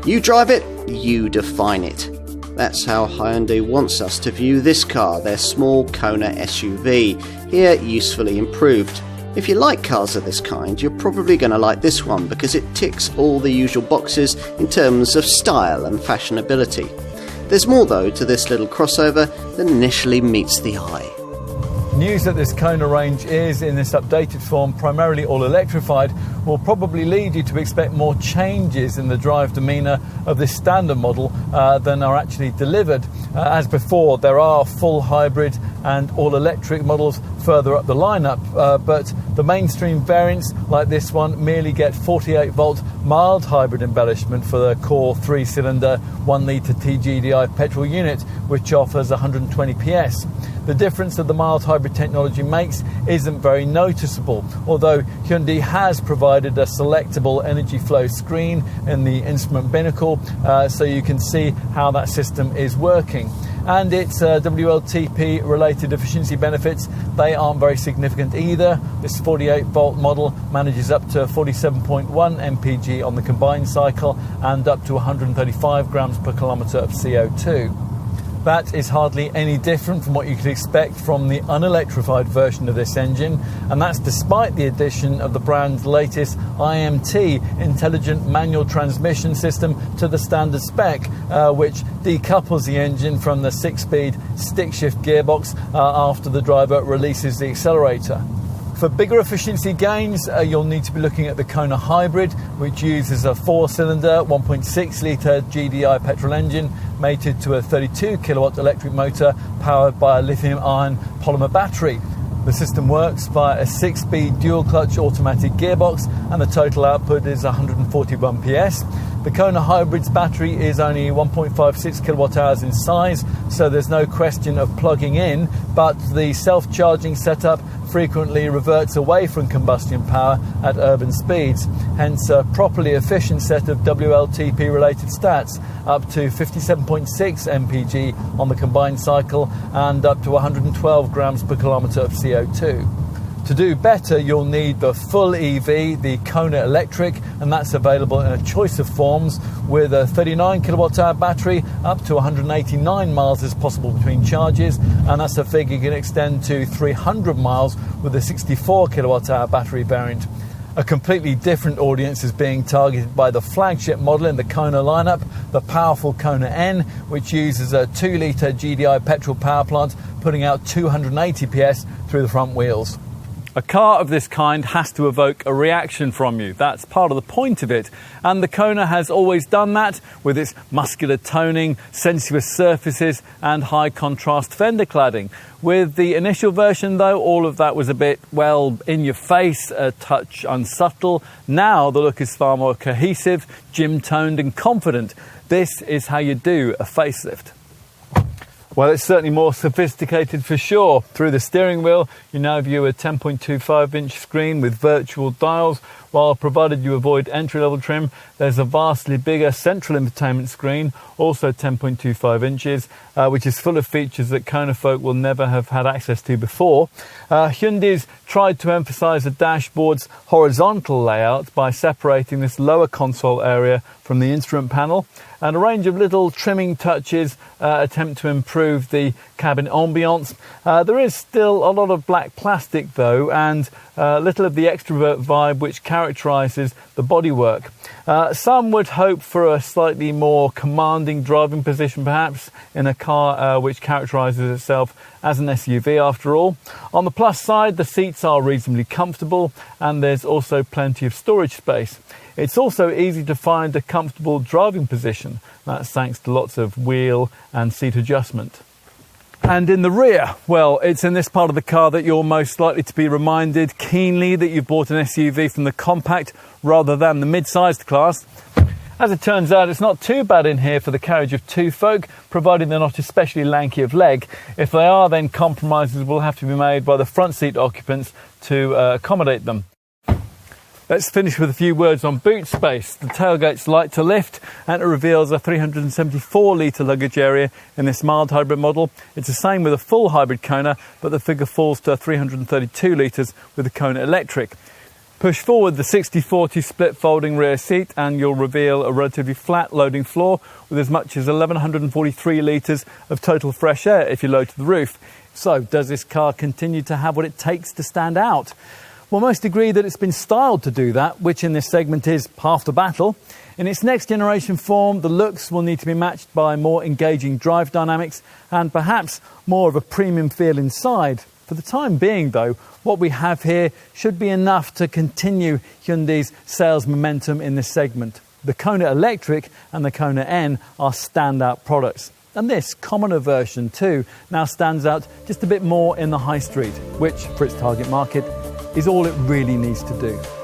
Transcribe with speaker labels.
Speaker 1: You drive it, you define it. That's how Hyundai wants us to view this car, their small Kona SUV, here usefully improved. If you like cars of this kind, you're probably going to like this one because it ticks all the usual boxes in terms of style and fashionability. There's more though to this little crossover than initially meets the eye.
Speaker 2: News that this Kona range is, in this updated form, primarily all electrified, will probably lead you to expect more changes in the drive demeanour of this standard model than are actually delivered. As before, there are full hybrid and all electric models further up the lineup, but the mainstream variants like this one merely get 48 volt mild hybrid embellishment for the core 3-cylinder 1 litre T-Gdi petrol unit, which offers 120 PS. The difference that the mild hybrid technology makes isn't very noticeable, although Hyundai has provided a selectable energy flow screen in the instrument binnacle, so you can see how that system is working. And its WLTP related efficiency benefits, they aren't very significant either. This 48 volt model manages up to 47.1 mpg on the combined cycle and up to 135 grams per kilometre of CO2. That is hardly any different from what you could expect from the unelectrified version of this engine, and that's despite the addition of the brand's latest IMT, Intelligent Manual Transmission System, to the standard spec, which decouples the engine from the 6-speed stick-shift gearbox after the driver releases the accelerator. For bigger efficiency gains, you'll need to be looking at the Kona Hybrid, which uses a 4-cylinder 1.6 litre GDI petrol engine mated to a 32 kilowatt electric motor powered by a lithium-ion polymer battery. The system works via a 6-speed dual-clutch automatic gearbox, and the total output is 141 PS. The Kona Hybrid's battery is only 1.56 kilowatt hours in size, so there's no question of plugging in, but the self-charging setup frequently reverts away from combustion power at urban speeds, hence a properly efficient set of WLTP related stats, up to 57.6 mpg on the combined cycle and up to 112 grams per kilometre of CO2. To do better, you'll need the full EV, the Kona Electric, and that's available in a choice of forms with a 39 kilowatt hour battery up to 189 miles as possible between charges, and that's a figure you can extend to 300 miles with a 64 kilowatt hour battery variant. A completely different audience is being targeted by the flagship model in the Kona lineup, the powerful Kona N, which uses a 2 litre GDI petrol power plant, putting out 280 PS through the front wheels. A car of this kind has to evoke a reaction from you. That's part of the point of it. And the Kona has always done that with its muscular toning, sensuous surfaces and high contrast fender cladding. With the initial version though, all of that was a bit, well, in your face, a touch unsubtle. Now the look is far more cohesive, gym-toned and confident. This is how you do a facelift. Well, it's certainly more sophisticated for sure. Through the steering wheel, you now view a 10.25-inch screen with virtual dials, while provided you avoid entry-level trim, there's a vastly bigger central infotainment screen, also 10.25 inches, which is full of features that Kona folk will never have had access to before. Hyundai's tried to emphasise the dashboard's horizontal layout by separating this lower console area from the instrument panel, and a range of little trimming touches attempt to improve the cabin ambience. There is still a lot of black plastic though, and little of the extrovert vibe which characterises the bodywork. Some would hope for a slightly more commanding driving position perhaps in a car which characterises itself as an SUV after all. On the plus side, the seats are reasonably comfortable and there's also plenty of storage space. It's also easy to find a comfortable driving position. That's thanks to lots of wheel and seat adjustment. And in the rear, well, it's in this part of the car that you're most likely to be reminded keenly that you've bought an SUV from the compact rather than the mid-sized class. As it turns out, it's not too bad in here for the carriage of two folk, provided they're not especially lanky of leg. If they are, then compromises will have to be made by the front seat occupants to accommodate them. Let's finish with a few words on boot space. The tailgate's light to lift and it reveals a 374 litre luggage area in this mild hybrid model. It's the same with a full hybrid Kona, but the figure falls to 332 litres with the Kona Electric. Push forward the 60/40 split folding rear seat and you'll reveal a relatively flat loading floor with as much as 1143 litres of total fresh air if you load to the roof. So, does this car continue to have what it takes to stand out? Well, most agree that it's been styled to do that, which in this segment is half the battle. In its next generation form, the looks will need to be matched by more engaging drive dynamics and perhaps more of a premium feel inside. For the time being, though, what we have here should be enough to continue Hyundai's sales momentum in this segment. The Kona Electric and the Kona N are standout products. And this commoner version too now stands out just a bit more in the high street, which for its target market is all it really needs to do.